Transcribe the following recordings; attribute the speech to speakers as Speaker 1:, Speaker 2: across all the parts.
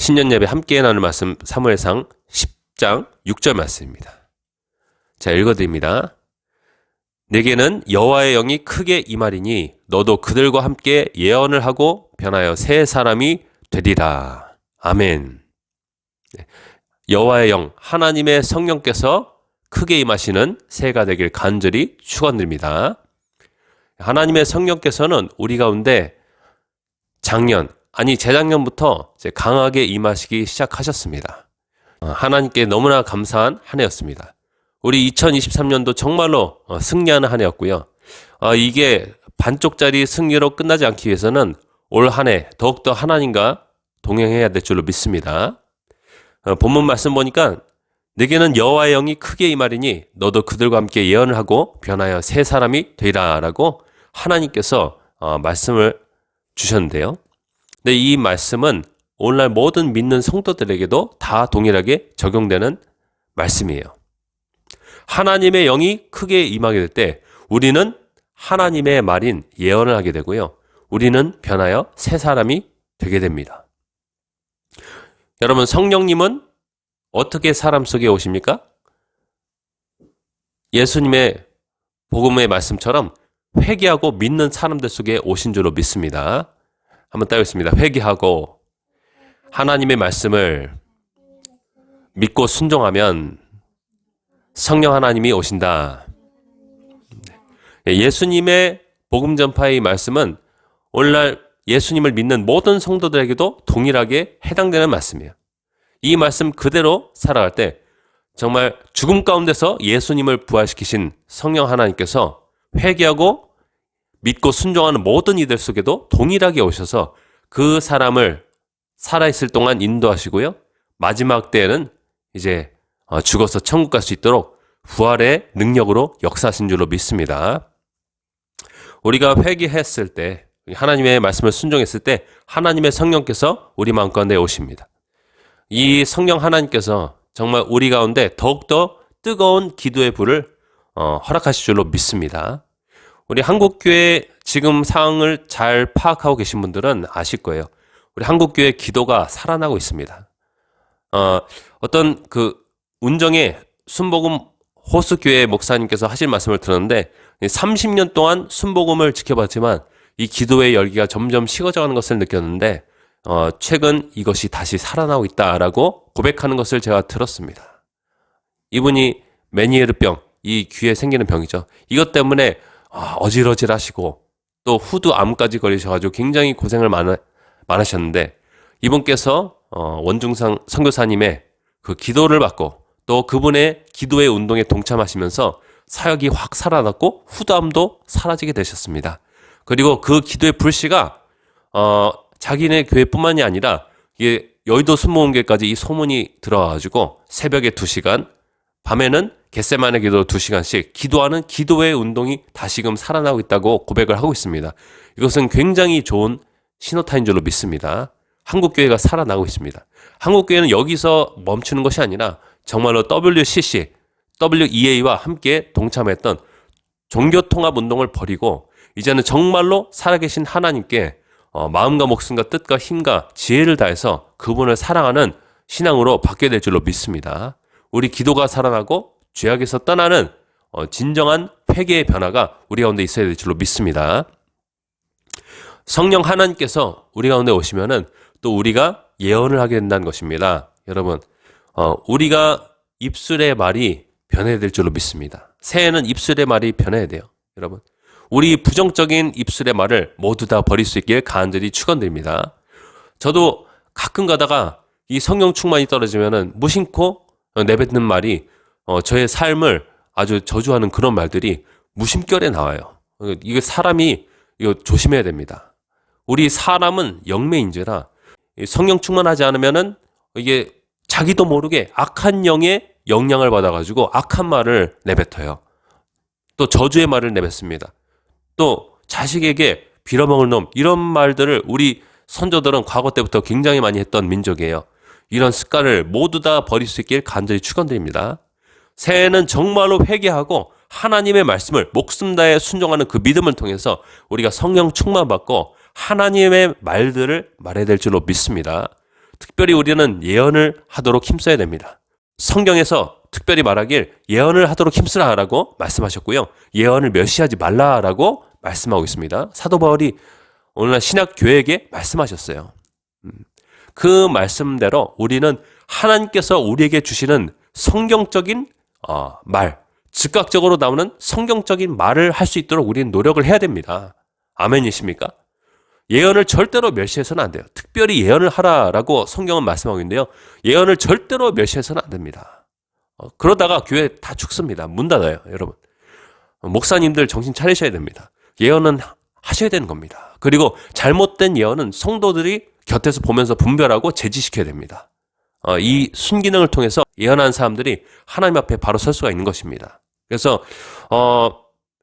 Speaker 1: 신년 예배 함께 나눌 말씀 사무엘상 10장 6절 말씀입니다. 자, 읽어드립니다. 내게는 여호와의 영이 크게 임하리니 너도 그들과 함께 예언을 하고 변하여 새 사람이 되리라. 아멘. 여호와의 영, 하나님의 성령께서 크게 임하시는 새해가 되길 간절히 축원드립니다. 하나님의 성령께서는 우리 가운데 재작년부터 강하게 임하시기 시작하셨습니다. 하나님께 너무나 감사한 한 해였습니다. 우리 2023년도 정말로 승리하는 한 해였고요. 이게 반쪽짜리 승리로 끝나지 않기 위해서는 올 한 해 더욱더 하나님과 동행해야 될 줄로 믿습니다. 본문 말씀 보니까 내게는 여호와의 영이 크게 임하리니 너도 그들과 함께 예언을 하고 변하여 새 사람이 되리라 라고 하나님께서 말씀을 주셨는데요. 근데 이 말씀은 오늘날 모든 믿는 성도들에게도 다 동일하게 적용되는 말씀이에요. 하나님의 영이 크게 임하게 될 때 우리는 하나님의 말인 예언을 하게 되고요. 우리는 변하여 새 사람이 되게 됩니다. 여러분, 성령님은 어떻게 사람 속에 오십니까? 예수님의 복음의 말씀처럼 회개하고 믿는 사람들 속에 오신 줄로 믿습니다. 한번 따르겠습니다. 회개하고 하나님의 말씀을 믿고 순종하면 성령 하나님이 오신다. 예수님의 복음 전파의 말씀은 오늘날 예수님을 믿는 모든 성도들에게도 동일하게 해당되는 말씀이에요. 이 말씀 그대로 살아갈 때 정말 죽음 가운데서 예수님을 부활시키신 성령 하나님께서 회개하고 믿고 순종하는 모든 이들 속에도 동일하게 오셔서 그 사람을 살아있을 동안 인도하시고요. 마지막 때에는 이제 죽어서 천국 갈 수 있도록 부활의 능력으로 역사하신 줄로 믿습니다. 우리가 회개했을 때, 하나님의 말씀을 순종했을 때 하나님의 성령께서 우리 마음 가운데 오십니다. 이 성령 하나님께서 정말 우리 가운데 더욱더 뜨거운 기도의 불을 허락하실 줄로 믿습니다. 우리 한국교회 지금 상황을 잘 파악하고 계신 분들은 아실 거예요. 우리 한국교회 기도가 살아나고 있습니다. 어떤 운정의 순복음 호수교회 목사님께서 하실 말씀을 들었는데 30년 동안 순복음을 지켜봤지만 이 기도의 열기가 점점 식어져가는 것을 느꼈는데 최근 이것이 다시 살아나고 있다라고 고백하는 것을 제가 들었습니다. 이분이 메니에르병, 이 귀에 생기는 병이죠. 이것 때문에 어질어질하시고 또 후두암까지 걸리셔가지고 굉장히 고생을 많으셨는데 이분께서 원중상 선교사님의 그 기도를 받고 또 그분의 기도의 운동에 동참하시면서 사역이 확 살아났고 후두암도 사라지게 되셨습니다. 그리고 그 기도의 불씨가 자기네 교회뿐만이 아니라 이게 여의도 순복음교회까지 이 소문이 들어와가지고 새벽에 2시간, 밤에는 겟세마네 기도 2시간씩 기도하는 기도의 운동이 다시금 살아나고 있다고 고백을 하고 있습니다. 이것은 굉장히 좋은 신호탄인 줄로 믿습니다. 한국교회가 살아나고 있습니다. 한국교회는 여기서 멈추는 것이 아니라 정말로 WCC, WEA와 함께 동참했던 종교통합 운동을 벌이고 이제는 정말로 살아계신 하나님께 마음과 목숨과 뜻과 힘과 지혜를 다해서 그분을 사랑하는 신앙으로 바뀌게 될 줄로 믿습니다. 우리 기도가 살아나고 죄악에서 떠나는 진정한 회개의 변화가 우리 가운데 있어야 될 줄로 믿습니다. 성령 하나님께서 우리 가운데 오시면은 또 우리가 예언을 하게 된다는 것입니다. 여러분, 우리가 입술의 말이 변해야 될 줄로 믿습니다. 새해는 입술의 말이 변해야 돼요. 여러분, 우리 부정적인 입술의 말을 모두 다 버릴 수 있길 간절히 축원드립니다. 저도 가끔 가다가 이 성령 충만이 떨어지면은 무심코 내뱉는 말이 저의 삶을 아주 저주하는 그런 말들이 무심결에 나와요. 이게 사람이 이거 조심해야 됩니다. 우리 사람은 영매인지라 성령 충만하지 않으면은 이게 자기도 모르게 악한 영의 영향을 받아가지고 악한 말을 내뱉어요. 또 저주의 말을 내뱉습니다. 또 자식에게 빌어먹을 놈, 이런 말들을 우리 선조들은 과거 때부터 굉장히 많이 했던 민족이에요. 이런 습관을 모두 다 버릴 수 있길 간절히 축원드립니다. 새해는 정말로 회개하고 하나님의 말씀을 목숨 다해 순종하는 그 믿음을 통해서 우리가 성령 충만받고 하나님의 말들을 말해야 될 줄로 믿습니다. 특별히 우리는 예언을 하도록 힘써야 됩니다. 성경에서 특별히 말하길 예언을 하도록 힘쓰라라고 말씀하셨고요. 예언을 멸시하지 말라라고 말씀하고 있습니다. 사도 바울이 오늘날 신약교회에게 말씀하셨어요. 그 말씀대로 우리는 하나님께서 우리에게 주시는 성경적인 말, 즉각적으로 나오는 성경적인 말을 할 수 있도록 우리는 노력을 해야 됩니다. 아멘이십니까? 예언을 절대로 멸시해서는 안 돼요. 특별히 예언을 하라라고 성경은 말씀하고 있는데요. 예언을 절대로 멸시해서는 안 됩니다. 그러다가 교회 다 죽습니다. 문 닫아요, 여러분. 목사님들 정신 차리셔야 됩니다. 예언은 하셔야 되는 겁니다. 그리고 잘못된 예언은 성도들이 곁에서 보면서 분별하고 제지시켜야 됩니다. 이 순기능을 통해서 예언한 사람들이 하나님 앞에 바로 설 수가 있는 것입니다. 그래서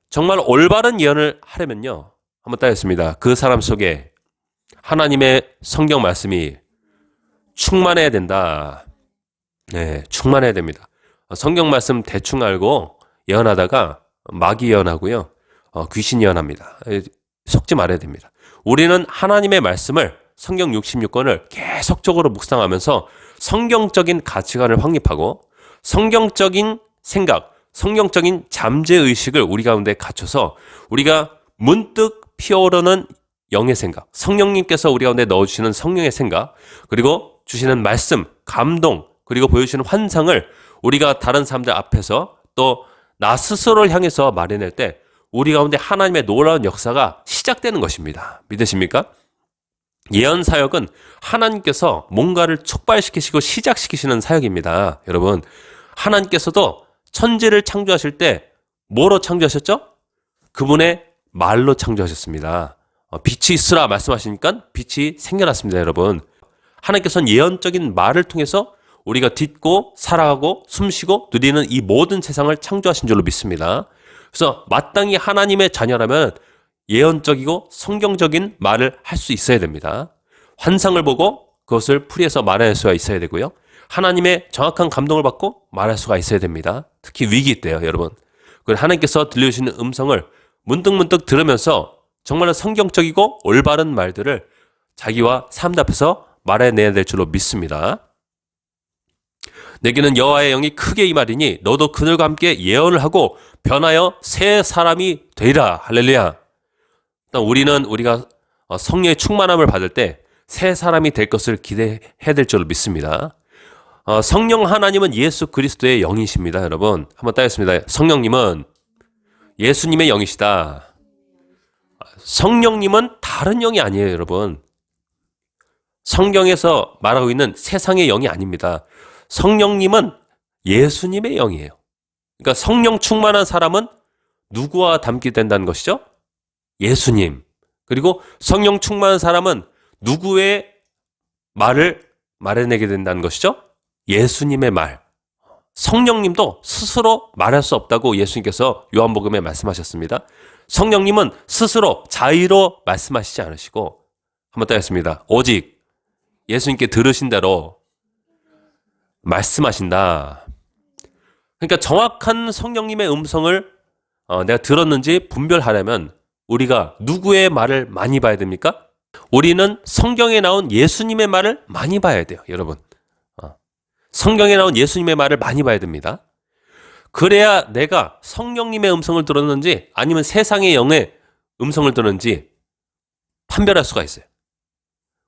Speaker 1: 정말 올바른 예언을 하려면요, 한번 따졌습니다. 그 사람 속에 하나님의 성경 말씀이 충만해야 된다. 네, 충만해야 됩니다. 성경 말씀 대충 알고 예언하다가 마귀 예언하고요, 귀신 예언합니다. 속지 말아야 됩니다. 우리는 하나님의 말씀을 성경 66권을 계속적으로 묵상하면서 성경적인 가치관을 확립하고 성경적인 생각, 성경적인 잠재의식을 우리 가운데 갖춰서 우리가 문득 피어오르는 영의 생각, 성령님께서 우리 가운데 넣어주시는 성령의 생각, 그리고 주시는 말씀, 감동, 그리고 보여주시는 환상을 우리가 다른 사람들 앞에서 또 나 스스로를 향해서 말해낼 때 우리 가운데 하나님의 놀라운 역사가 시작되는 것입니다. 믿으십니까? 예언 사역은 하나님께서 뭔가를 촉발시키시고 시작시키시는 사역입니다. 여러분, 하나님께서도 천지를 창조하실 때 뭐로 창조하셨죠? 그분의 말로 창조하셨습니다. 빛이 있으라 말씀하시니까 빛이 생겨났습니다, 여러분. 하나님께서는 예언적인 말을 통해서 우리가 딛고 살아가고 숨쉬고 누리는 이 모든 세상을 창조하신 줄로 믿습니다. 그래서 마땅히 하나님의 자녀라면 예언적이고 성경적인 말을 할 수 있어야 됩니다. 환상을 보고 그것을 풀이해서 말할 수가 있어야 되고요. 하나님의 정확한 감동을 받고 말할 수가 있어야 됩니다. 특히 위기 때요, 여러분. 그리고 하나님께서 들려주시는 음성을 문득문득 들으면서 정말로 성경적이고 올바른 말들을 자기와 사람들 앞에서 말해내야 될 줄로 믿습니다. 내게는 여호와의 영이 크게 임하리니 너도 그들과 함께 예언을 하고 변하여 새 사람이 되리라. 할렐루야. 우리는 우리가 성령의 충만함을 받을 때 새 사람이 될 것을 기대해야 될 줄로 믿습니다. 성령 하나님은 예수 그리스도의 영이십니다, 여러분. 한번 따겠습니다. 성령님은 예수님의 영이시다. 성령님은 다른 영이 아니에요, 여러분. 성경에서 말하고 있는 세상의 영이 아닙니다. 성령님은 예수님의 영이에요. 그러니까 성령 충만한 사람은 누구와 닮게 된다는 것이죠? 예수님. 그리고 성령 충만한 사람은 누구의 말을 말해내게 된다는 것이죠? 예수님의 말. 성령님도 스스로 말할 수 없다고 예수님께서 요한복음에 말씀하셨습니다. 성령님은 스스로 자의로 말씀하시지 않으시고, 한번 따겠습니다. 오직 예수님께 들으신 대로 말씀하신다. 그러니까 정확한 성령님의 음성을 내가 들었는지 분별하려면 우리가 누구의 말을 많이 봐야 됩니까? 우리는 성경에 나온 예수님의 말을 많이 봐야 돼요, 여러분. 성경에 나온 예수님의 말을 많이 봐야 됩니다. 그래야 내가 성령님의 음성을 들었는지 아니면 세상의 영의 음성을 들었는지 판별할 수가 있어요.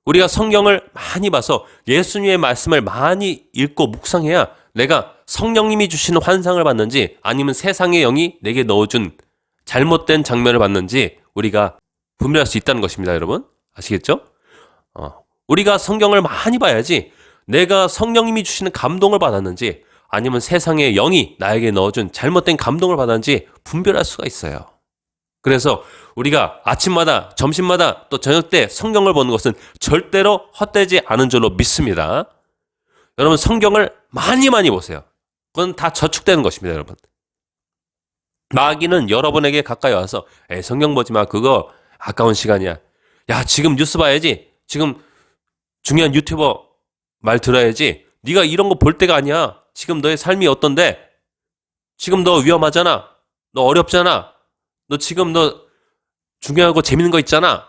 Speaker 1: 우리가 성경을 많이 봐서 예수님의 말씀을 많이 읽고 묵상해야 내가 성령님이 주시는 환상을 봤는지 아니면 세상의 영이 내게 넣어준 잘못된 장면을 봤는지 우리가 분별할 수 있다는 것입니다, 여러분. 아시겠죠? 우리가 성경을 많이 봐야지 내가 성령님이 주시는 감동을 받았는지 아니면 세상의 영이 나에게 넣어준 잘못된 감동을 받았는지 분별할 수가 있어요. 그래서 우리가 아침마다, 점심마다 또 저녁 때 성경을 보는 것은 절대로 헛되지 않은 줄로 믿습니다. 여러분, 성경을 많이 보세요. 그건 다 저축되는 것입니다, 여러분. 마귀는 여러분에게 가까이 와서 성경 보지 마. 그거 아까운 시간이야. 야, 지금 뉴스 봐야지. 지금 중요한 유튜버 말 들어야지. 네가 이런 거 볼 때가 아니야. 지금 너의 삶이 어떤데? 지금 너 위험하잖아. 너 어렵잖아. 너 지금 너 중요하고 재밌는 거 있잖아.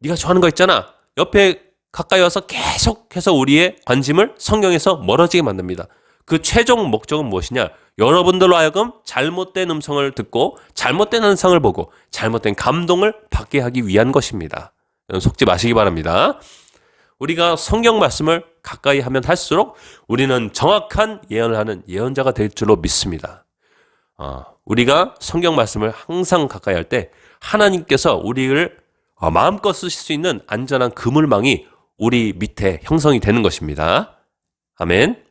Speaker 1: 네가 좋아하는 거 있잖아. 옆에 가까이 와서 계속해서 우리의 관심을 성경에서 멀어지게 만듭니다. 그 최종 목적은 무엇이냐? 여러분들로 하여금 잘못된 음성을 듣고 잘못된 음성을 보고 잘못된 감동을 받게 하기 위한 것입니다. 속지 마시기 바랍니다. 우리가 성경 말씀을 가까이 하면 할수록 우리는 정확한 예언을 하는 예언자가 될 줄로 믿습니다. 우리가 성경 말씀을 항상 가까이 할 때 하나님께서 우리를 마음껏 쓰실 수 있는 안전한 그물망이 우리 밑에 형성이 되는 것입니다. 아멘.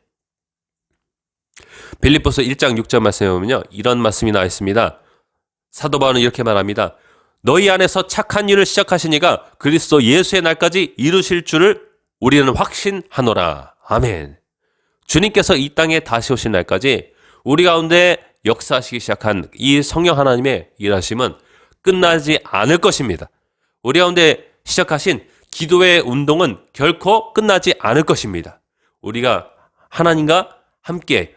Speaker 1: 빌립보서 1장 6절 말씀에 보면요, 이런 말씀이 나와 있습니다. 사도 바울은 이렇게 말합니다. 너희 안에서 착한 일을 시작하신 이가 그리스도 예수의 날까지 이루실 줄을 우리는 확신하노라. 아멘. 주님께서 이 땅에 다시 오신 날까지 우리 가운데 역사하시기 시작한 이 성령 하나님의 일하심은 끝나지 않을 것입니다. 우리 가운데 시작하신 기도의 운동은 결코 끝나지 않을 것입니다. 우리가 하나님과 함께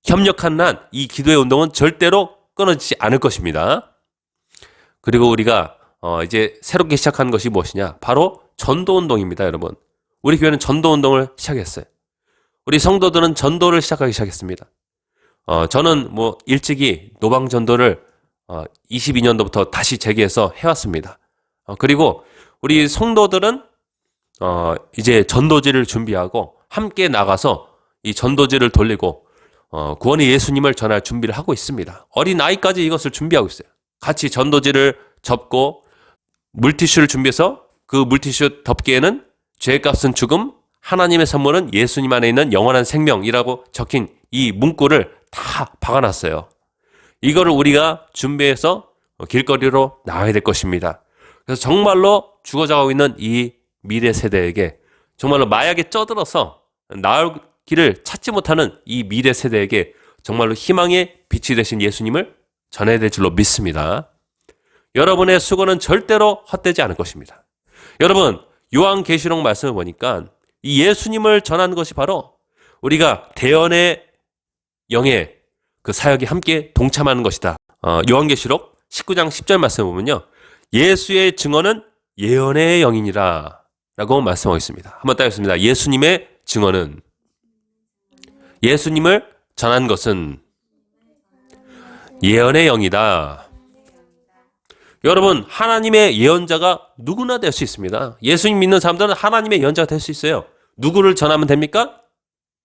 Speaker 1: 협력한 한 이 기도의 운동은 절대로 끊어지지 않을 것입니다. 그리고 우리가 이제 새롭게 시작한 것이 무엇이냐? 바로 전도 운동입니다, 여러분. 우리 교회는 전도 운동을 시작했어요. 우리 성도들은 전도를 시작하기 시작했습니다. 저는 일찍이 노방 전도를 22년도부터 다시 재개해서 해왔습니다. 그리고 우리 성도들은 이제 전도지를 준비하고 함께 나가서 이 전도지를 돌리고 구원의 예수님을 전할 준비를 하고 있습니다. 어린 아이까지 이것을 준비하고 있어요. 같이 전도지를 접고 물티슈를 준비해서 그 물티슈 덮개에는 죄값은 죽음, 하나님의 선물은 예수님 안에 있는 영원한 생명이라고 적힌 이 문구를 다 박아놨어요. 이거를 우리가 준비해서 길거리로 나가야 될 것입니다. 그래서 정말로 죽어가고 있는 이 미래 세대에게 정말로 마약에 쪄들어서 나을 길을 찾지 못하는 이 미래 세대에게 정말로 희망의 빛이 되신 예수님을 전해야 될 줄로 믿습니다. 여러분의 수고는 절대로 헛되지 않을 것입니다. 여러분, 요한계시록 말씀을 보니까 이 예수님을 전하는 것이 바로 우리가 대언의 영의 그 사역이 함께 동참하는 것이다. 요한계시록 19장 10절 말씀을 보면요, 예수의 증언은 예언의 영이니라 라고 말씀하고 있습니다. 한번 따겠습니다. 예수님의 증언은, 예수님을 전한 것은 예언의 영이다. 여러분, 하나님의 예언자가 누구나 될 수 있습니다. 예수님 믿는 사람들은 하나님의 예언자가 될 수 있어요. 누구를 전하면 됩니까?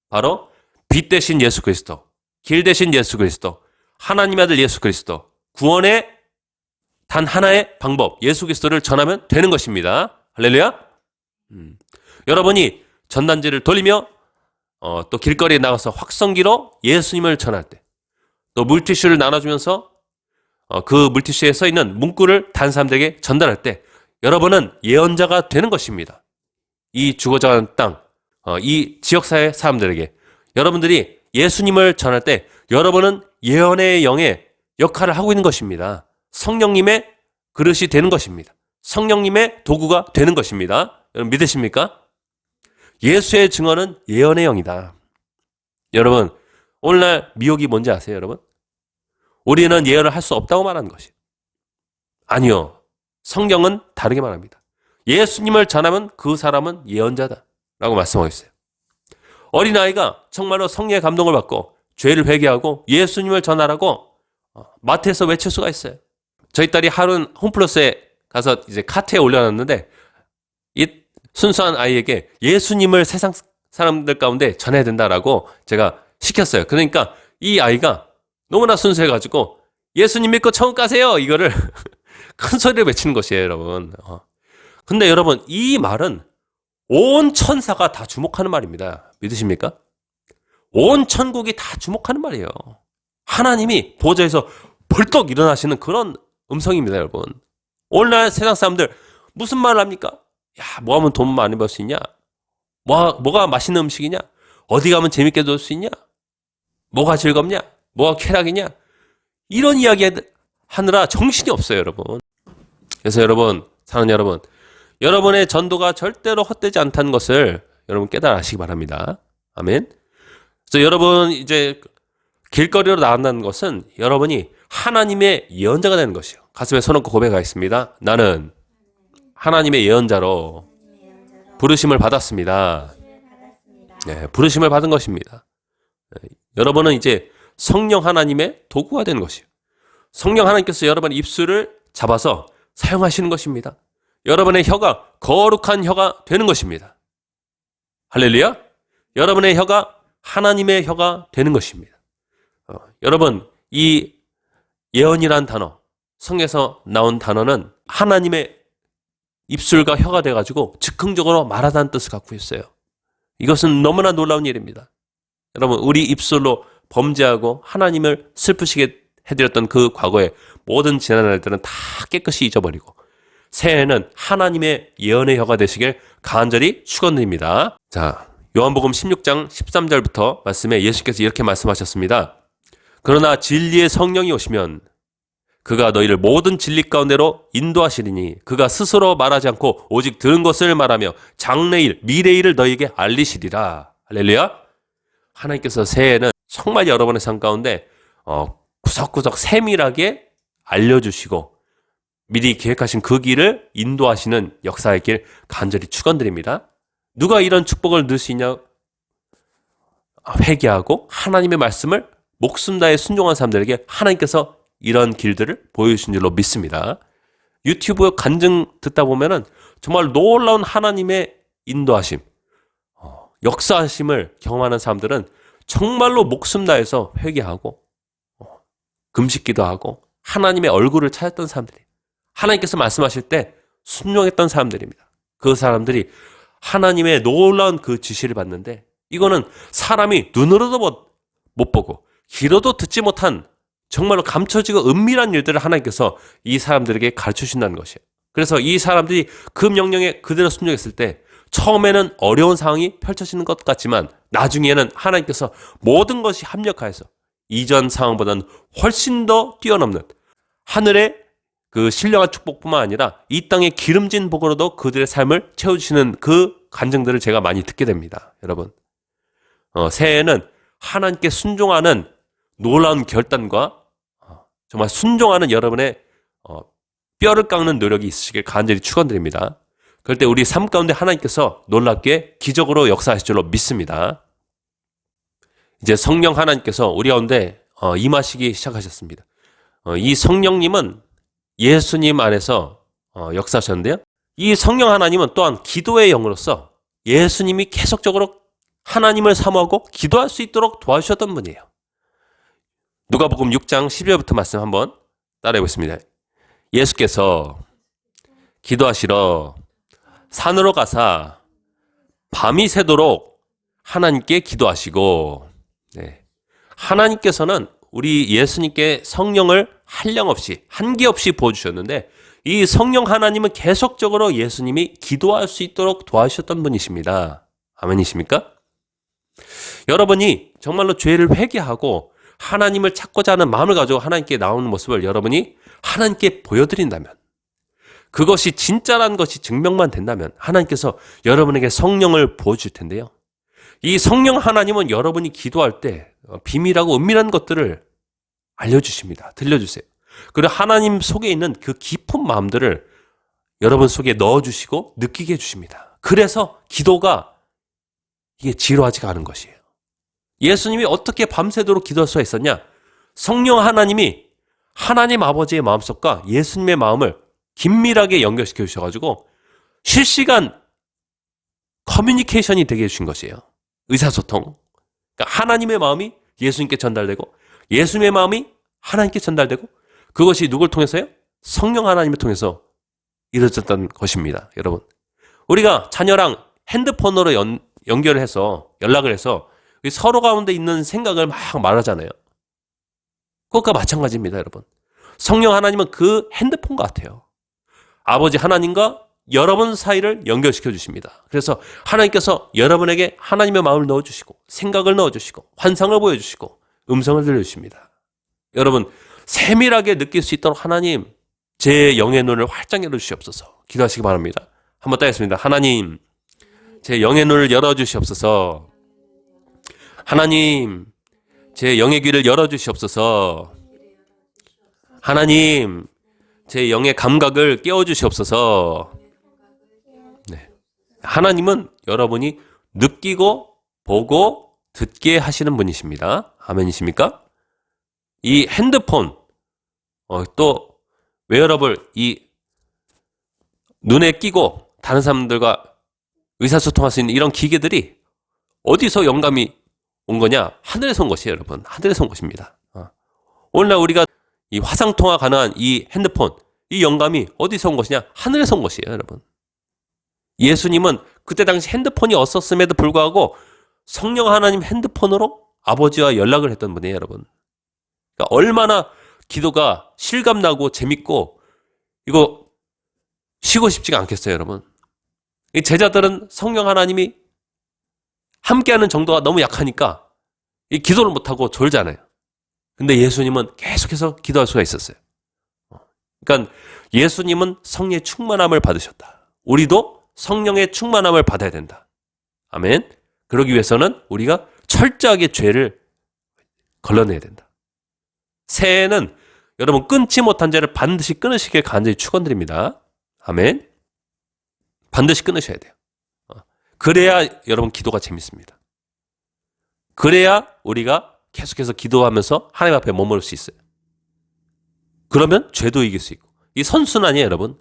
Speaker 1: 바로 빛 대신 예수 그리스도, 길 대신 예수 그리스도, 하나님의 아들 예수 그리스도, 구원의 단 하나의 방법 예수 그리스도를 전하면 되는 것입니다. 할렐루야. 여러분이 전단지를 돌리며 또 길거리에 나가서 확성기로 예수님을 전할 때, 또 물티슈를 나눠주면서 그 물티슈에 써 있는 문구를 다른 사람들에게 전달할 때 여러분은 예언자가 되는 것입니다. 이 죽어가는 땅, 이 지역사회 사람들에게 여러분들이 예수님을 전할 때 여러분은 예언의 영의 역할을 하고 있는 것입니다. 성령님의 그릇이 되는 것입니다. 성령님의 도구가 되는 것입니다. 여러분 믿으십니까? 예수의 증언은 예언의 영이다. 여러분, 오늘날 미혹이 뭔지 아세요, 여러분? 우리는 예언을 할 수 없다고 말하는 것이에요. 아니요. 성경은 다르게 말합니다. 예수님을 전하면 그 사람은 예언자다 라고 말씀하고 있어요. 어린아이가 정말로 성령의 감동을 받고 죄를 회개하고 예수님을 전하라고 마트에서 외칠 수가 있어요. 저희 딸이 하루는 홈플러스에 가서 이제 카트에 올려놨는데 이 순수한 아이에게 예수님을 세상 사람들 가운데 전해야 된다라고 제가 시켰어요. 그러니까 이 아이가 너무나 순수해가지고 예수님 믿고 천국 가세요 이거를 큰 소리로 외치는 것이에요, 여러분. 근데 여러분, 이 말은 온 천사가 다 주목하는 말입니다. 믿으십니까? 온 천국이 다 주목하는 말이에요. 하나님이 보좌에서 벌떡 일어나시는 그런 음성입니다, 여러분. 오늘날 세상 사람들 무슨 말을 합니까? 야, 뭐 하면 돈 많이 벌 수 있냐? 뭐가 맛있는 음식이냐? 어디 가면 재밌게 놀 수 있냐? 뭐가 즐겁냐? 뭐가 쾌락이냐? 이런 이야기 하느라 정신이 없어요, 여러분. 그래서 여러분, 사랑하는 여러분, 여러분의 전도가 절대로 헛되지 않다는 것을 여러분 깨달아 하시기 바랍니다. 아멘. 그래서 여러분 이제 길거리로 나간다는 것은 여러분이 하나님의 예언자가 되는 것이요. 가슴에 손 얹고 고백하겠습니다. 나는 하나님의 예언자로 부르심을 받았습니다. 네, 부르심을 받은 것입니다. 네, 여러분은 이제 성령 하나님의 도구가 되는 것이에요. 성령 하나님께서 여러분의 입술을 잡아서 사용하시는 것입니다. 여러분의 혀가 거룩한 혀가 되는 것입니다. 할렐루야! 여러분의 혀가 하나님의 혀가 되는 것입니다. 여러분, 이 예언이란 단어, 성에서 나온 단어는 하나님의 입술과 혀가 돼가지고 즉흥적으로 말하다는 뜻을 갖고 있어요. 이것은 너무나 놀라운 일입니다. 여러분, 우리 입술로 범죄하고 하나님을 슬프시게 해드렸던 그 과거의 모든 지난 날들은 다 깨끗이 잊어버리고 새해에는 하나님의 예언의 혀가 되시길 간절히 축원드립니다. 자, 요한복음 16장 13절부터 말씀에 예수께서 이렇게 말씀하셨습니다. 그러나 진리의 성령이 오시면 그가 너희를 모든 진리 가운데로 인도하시리니 그가 스스로 말하지 않고 오직 들은 것을 말하며 장래일, 미래일을 너희에게 알리시리라. 할렐루야. 하나님께서 새해에는 정말 여러분의 삶 가운데 구석구석 세밀하게 알려주시고 미리 계획하신 그 길을 인도하시는 역사의 길 간절히 축원드립니다. 누가 이런 축복을 누릴 수 있냐? 회개하고 하나님의 말씀을 목숨 다해 순종한 사람들에게 하나님께서 이런 길들을 보여주신 줄로 믿습니다. 유튜브 간증 듣다 보면은 정말 놀라운 하나님의 인도하심, 역사하심을 경험하는 사람들은 정말로 목숨 다해서 회개하고 금식기도 하고 하나님의 얼굴을 찾았던 사람들이 하나님께서 말씀하실 때 순종했던 사람들입니다. 그 사람들이 하나님의 놀라운 그 지시를 받는데 이거는 사람이 눈으로도 못 보고 귀로도 듣지 못한 정말로 감춰지고 은밀한 일들을 하나님께서 이 사람들에게 가르쳐 주신다는 것이에요. 그래서 이 사람들이 그 명령에 그대로 순종했을 때 처음에는 어려운 상황이 펼쳐지는 것 같지만 나중에는 하나님께서 모든 것이 합력하여서 이전 상황보다는 훨씬 더 뛰어넘는 하늘의 그 신령한 축복뿐만 아니라 이 땅의 기름진 복으로도 그들의 삶을 채워주시는 그 간증들을 제가 많이 듣게 됩니다. 여러분, 새해에는 하나님께 순종하는 놀라운 결단과 정말 순종하는 여러분의 뼈를 깎는 노력이 있으시길 간절히 축원드립니다. 그럴 때 우리 삶 가운데 하나님께서 놀랍게 기적으로 역사하실 줄로 믿습니다. 이제 성령 하나님께서 우리 가운데 임하시기 시작하셨습니다. 이 성령님은 예수님 안에서 역사하셨는데요. 이 성령 하나님은 또한 기도의 영으로서 예수님이 계속적으로 하나님을 사모하고 기도할 수 있도록 도와주셨던 분이에요. 누가복음 6장 12절부터 말씀 한번 따라해 보겠습니다. 예수께서 기도하시러 산으로 가사 밤이 새도록 하나님께 기도하시고, 네. 하나님께서는 우리 예수님께 성령을 한량없이 한계 없이 부어주셨는데 이 성령 하나님은 계속적으로 예수님이 기도할 수 있도록 도와주셨던 분이십니다. 아멘이십니까? 여러분이 정말로 죄를 회개하고 하나님을 찾고자 하는 마음을 가지고 하나님께 나오는 모습을 여러분이 하나님께 보여드린다면, 그것이 진짜라는 것이 증명만 된다면 하나님께서 여러분에게 성령을 부어줄 텐데요. 이 성령 하나님은 여러분이 기도할 때 비밀하고 은밀한 것들을 알려주십니다. 들려주세요. 그리고 하나님 속에 있는 그 깊은 마음들을 여러분 속에 넣어주시고 느끼게 해주십니다. 그래서 기도가 이게 지루하지가 않은 것이에요. 예수님이 어떻게 밤새도록 기도할 수가 있었냐? 성령 하나님이 하나님 아버지의 마음속과 예수님의 마음을 긴밀하게 연결시켜 주셔가지고 실시간 커뮤니케이션이 되게 해주신 것이에요. 의사소통. 그러니까 하나님의 마음이 예수님께 전달되고 예수님의 마음이 하나님께 전달되고 그것이 누굴 통해서요? 성령 하나님을 통해서 이루어졌던 것입니다. 여러분, 우리가 자녀랑 핸드폰으로 연결을 해서 연락을 해서 서로 가운데 있는 생각을 막 말하잖아요. 그것과 마찬가지입니다. 여러분, 성령 하나님은 그 핸드폰 같아요. 아버지 하나님과 여러분 사이를 연결시켜 주십니다. 그래서 하나님께서 여러분에게 하나님의 마음을 넣어주시고 생각을 넣어주시고 환상을 보여주시고 음성을 들려주십니다. 여러분, 세밀하게 느낄 수 있도록 하나님, 제 영의 눈을 활짝 열어주시옵소서. 기도하시기 바랍니다. 한번 따겠습니다. 하나님, 제 영의 눈을 열어주시옵소서. 하나님, 제 영의 귀를 열어주시옵소서. 하나님, 제 영의 감각을 깨워주시옵소서. 네. 하나님은 여러분이 느끼고 보고 듣게 하시는 분이십니다. 아멘이십니까? 이 핸드폰, 또 웨어러블, 이 눈에 끼고 다른 사람들과 의사소통할 수 있는 이런 기계들이 어디서 영감이 온 거냐? 하늘에서 온 것이에요, 여러분. 하늘에서 온 것입니다. 오늘날 우리가 이 화상통화 가능한 이 핸드폰, 이 영감이 어디서 온 것이냐? 하늘에서 온 것이에요, 여러분. 예수님은 그때 당시 핸드폰이 없었음에도 불구하고 성령 하나님 핸드폰으로 아버지와 연락을 했던 분이에요, 여러분. 그러니까 얼마나 기도가 실감나고 재밌고 이거 쉬고 싶지가 않겠어요, 여러분. 이 제자들은 성령 하나님이 함께하는 정도가 너무 약하니까 이 기도를 못하고 졸잖아요. 근데 예수님은 계속해서 기도할 수가 있었어요. 그러니까 예수님은 성령의 충만함을 받으셨다. 우리도 성령의 충만함을 받아야 된다. 아멘. 그러기 위해서는 우리가 철저하게 죄를 걸러내야 된다. 새해에는 여러분 끊지 못한 죄를 반드시 끊으시길 간절히 축원드립니다. 아멘. 반드시 끊으셔야 돼요. 그래야 여러분 기도가 재밌습니다. 그래야 우리가 계속해서 기도하면서 하나님 앞에 머무를 수 있어요. 그러면 죄도 이길 수 있고. 이 선순환이에요, 여러분.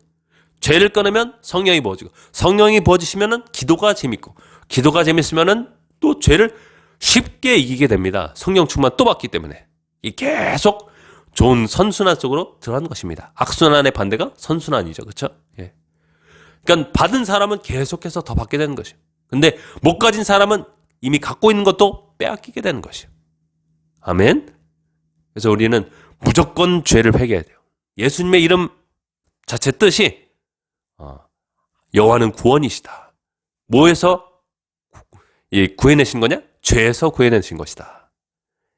Speaker 1: 죄를 끊으면 성령이 부어지고, 성령이 부어지시면 기도가 재밌고, 기도가 재밌으면 또 죄를 쉽게 이기게 됩니다. 성령 충만 또 받기 때문에. 이 계속 좋은 선순환 속으로 들어가는 것입니다. 악순환의 반대가 선순환이죠. 그렇죠? 예. 그러니까 받은 사람은 계속해서 더 받게 되는 것이에요. 근데 못 가진 사람은 이미 갖고 있는 것도 빼앗기게 되는 것이에요. 아멘. 그래서 우리는 무조건 죄를 회개해야 돼요. 예수님의 이름 자체 뜻이 여호와는 구원이시다. 뭐에서 구해내신 거냐? 죄에서 구해내신 것이다.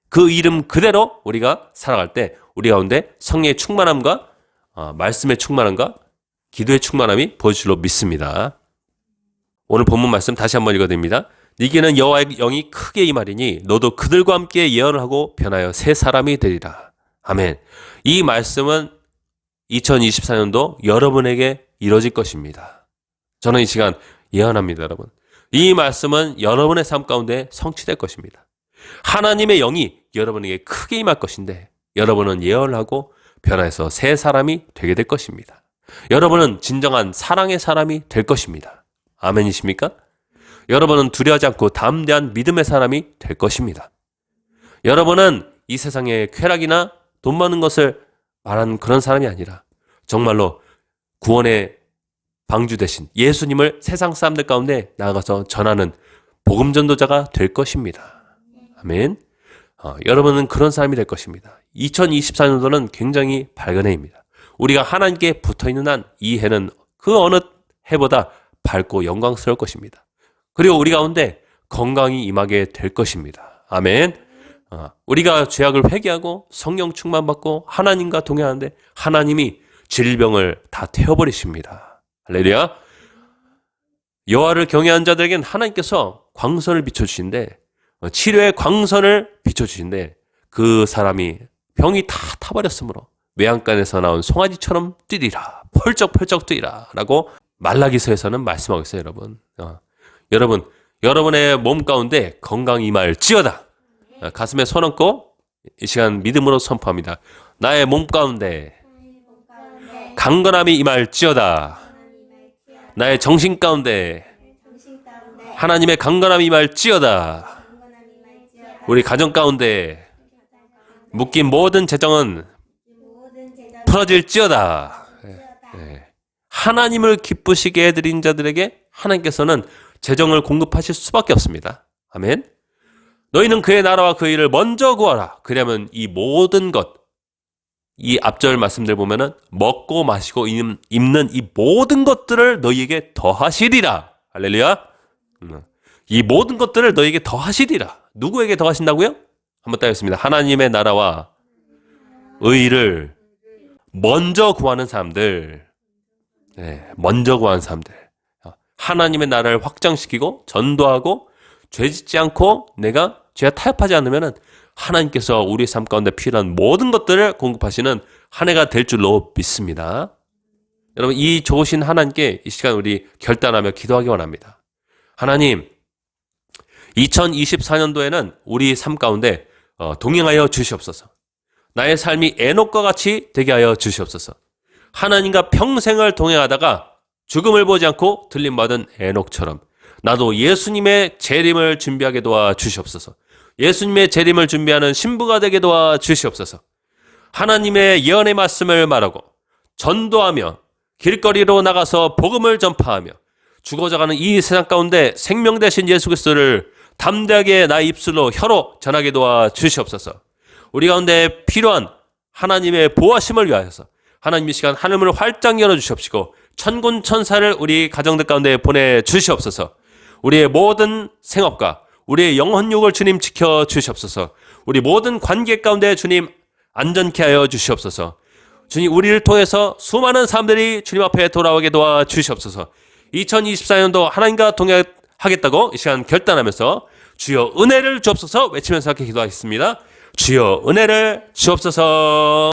Speaker 1: 그 이름 그대로 우리가 살아갈 때 우리 가운데 성령의 충만함과 말씀의 충만함과 기도의 충만함이 보여줄 줄로 믿습니다. 오늘 본문 말씀 다시 한번 읽어드립니다. 네게는 여호와의 영이 크게 임하리니 너도 그들과 함께 예언을 하고 변하여 새 사람이 되리라. 아멘. 이 말씀은 2024년도 여러분에게 이루어질 것입니다. 저는 이 시간 예언합니다, 여러분. 이 말씀은 여러분의 삶 가운데 성취될 것입니다. 하나님의 영이 여러분에게 크게 임할 것인데 여러분은 예언을 하고 변화해서 새 사람이 되게 될 것입니다. 여러분은 진정한 사랑의 사람이 될 것입니다. 아멘이십니까? 여러분은 두려워하지 않고 담대한 믿음의 사람이 될 것입니다. 여러분은 이 세상의 쾌락이나 돈 많은 것을 말하는 그런 사람이 아니라 정말로 구원의 방주 되신 예수님을 세상 사람들 가운데 나아가서 전하는 복음 전도자가 될 것입니다. 아멘. 여러분은 그런 사람이 될 것입니다. 2024년도는 굉장히 밝은 해입니다. 우리가 하나님께 붙어있는 한 이 해는 그 어느 해보다 밝고 영광스러울 것입니다. 그리고 우리 가운데 건강이 임하게 될 것입니다. 아멘. 우리가 죄악을 회개하고 성령 충만받고 하나님과 동행하는데 하나님이 질병을 다 태워버리십니다. 할렐루야. 여호와를 경외하는 자들에게는 하나님께서 광선을 비춰주신데 치료의 광선을 비춰주신데 그 사람이 병이 다 타버렸으므로 외양간에서 나온 송아지처럼 뛰리라. 펄쩍펄쩍 뛰라 라고 말라기서에서는 말씀하고 있어요, 여러분. 여러분, 여러분의 몸 가운데 건강이 임할지어다. 가슴에 손 얹고 이 시간 믿음으로 선포합니다. 나의 몸 가운데 강건함이 임할지어다. 나의 정신 가운데 하나님의 강건함이 임할지어다. 우리 가정 가운데 묶인 모든 재정은 풀어질지어다. 하나님을 기쁘시게 해드린 자들에게 하나님께서는 재정을 공급하실 수밖에 없습니다. 아멘. 너희는 그의 나라와 그 일을 먼저 구하라. 그러면 이 모든 것, 이 앞절 말씀들 보면은 먹고 마시고 입는 이 모든 것들을 너희에게 더하시리라. 할렐루야. 이 모든 것들을 너희에게 더하시리라. 누구에게 더하신다고요? 한번 따겠습니다. 하나님의 나라와 의를 먼저 구하는 사람들. 먼저 구하는 사람들. 하나님의 나라를 확장시키고 전도하고 죄 짓지 않고 내가 죄에 타협하지 않으면 하나님께서 우리 삶 가운데 필요한 모든 것들을 공급하시는 한 해가 될 줄로 믿습니다. 여러분, 이 좋으신 하나님께 이 시간 우리 결단하며 기도하기 원합니다. 하나님, 2024년도에는 우리 삶 가운데 동행하여 주시옵소서. 나의 삶이 에녹과 같이 되게 하여 주시옵소서. 하나님과 평생을 동행하다가 죽음을 보지 않고 들림받은 에녹처럼 나도 예수님의 재림을 준비하게 도와 주시옵소서. 예수님의 재림을 준비하는 신부가 되게 도와 주시옵소서. 하나님의 예언의 말씀을 말하고 전도하며 길거리로 나가서 복음을 전파하며 죽어져가는 이 세상 가운데 생명 되신 예수 그리스도를 담대하게 나의 입술로 혀로 전하게 도와 주시옵소서. 우리 가운데 필요한 하나님의 보호하심을 위하여서 하나님 이 시간 하늘문을 활짝 열어주시옵시고 천군 천사를 우리 가정들 가운데 보내주시옵소서. 우리의 모든 생업과 우리의 영혼육을 주님 지켜주시옵소서. 우리 모든 관계 가운데 주님 안전케 하여 주시옵소서. 주님, 우리를 통해서 수많은 사람들이 주님 앞에 돌아오게 도와주시옵소서. 2024년도 하나님과 동행하겠다고 이 시간 결단하면서 주여 은혜를 주옵소서 외치면서 함께 기도하겠습니다. 주여 은혜를 주옵소서.